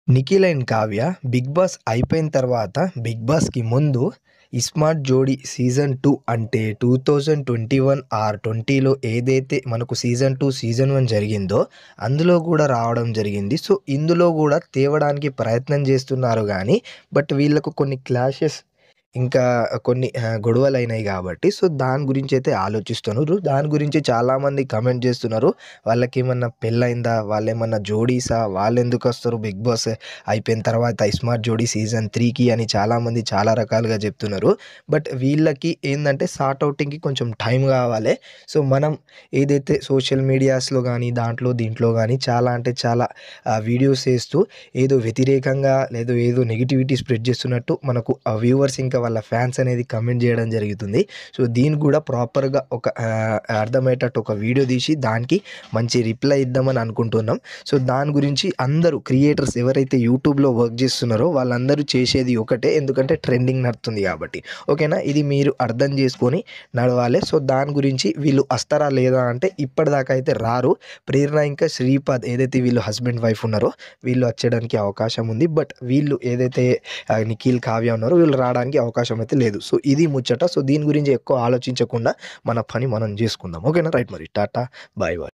Nikhil and Kavya 'Bigg Boss' అయిపోయిన తర్వాత 'big బాస్'కి ముందు 'ఇస్మార్ట్ జోడీ' సీజన్ 2 అంటే 2021 ఆర్ 20లో ఏదైతే మనకు సీజన్ 2, సీజన్ 1 జరిగిందో అందులో కూడా రావడం జరిగింది. సో, ఇందులో కూడా తేవడానికి ప్రయత్నం చేస్తున్నారు గానీ, బట్ వీళ్ళకు కొన్ని క్లాషెస్ ఇంకా కొన్ని గొడవలయినాయి గాబట్టి, సో, దాని గురించయితే ఆలోచిస్తున్నారు. దాని గురించి చాలామంది కామెంట్ జేస్తున్నారు. వాళ్ళకేమన్నా పెళ్లయిందా? వాళ్ళేమన్నా జోడీసా? వాళ్ళెందుకొస్తారు 'బిగ్ బాస్' అయిపోయిన తర్వాత 'ఇస్మార్ట్ జోడీ' సీజన్ 3కి అని చాలామంది చాలా రకాలుగా జెప్తున్నారు. బట్ వీళ్ళకి ఏందంటే సార్ట్ ఔటింగ్‌కి కొంచెం టైం గావాలే. సో, మనం ఏదైతే సోషల్ మీడియాస్‌లో గానీ, దీంట్లో గానీ చాలా అంటే చాలా వీడియోస్ చేస్తూ ఏదో వ్యతిరేకంగా ఏదో నెగటివిటీ స్ప్రెడ్ చేస్తున్నట్టు మనకు ఆ వ్యూవర్స్ ఇంకా వాళ్ళ ఫ్యాన్స్ అనేది కామెంట్ చేయడం జరుగుతుంది. సో, దీనికి కూడా ప్రాపర్‌గా ఒక అర్థమయ్యేటట్టు ఒక వీడియో తీసి దానికి మంచి రిప్లై ఇద్దామని అనుకుంటున్నాం. సో, దాని గురించి అందరూ క్రియేటర్స్ ఎవరైతే యూట్యూబ్‌లో వర్క్ చేస్తున్నారో వాళ్ళందరూ చేసేది ఒకటే. ఎందుకంటే ట్రెండింగ్ నడుతుంది కాబట్టి. ఓకేనా? ఇది మీరు అర్థం చేసుకొని నడవాలే. సో, దాని గురించి వీళ్ళు వస్తారా లేదా అంటే ఇప్పటిదాకా అయితే రారు. ప్రేరణ ఇంకా శ్రీపాద్ ఏదైతే వీళ్ళు హస్బెండ్ వైఫ్ ఉన్నారో వీళ్ళు వచ్చేయడానికి అవకాశం ఉంది. బట్ వీళ్ళు ఏదైతే నిఖిల్, కావ్య ఉన్నారో వీళ్ళు రావడానికి అవకాశం అయితే లేదు. సో, ఇది ముచ్చట. సో, దీని గురించి ఎక్కువ ఆలోచించకుండా మన పని మనం జేసుకుందాం. ఓకేనా? రైట్ మరి. టాటా. Bye bye.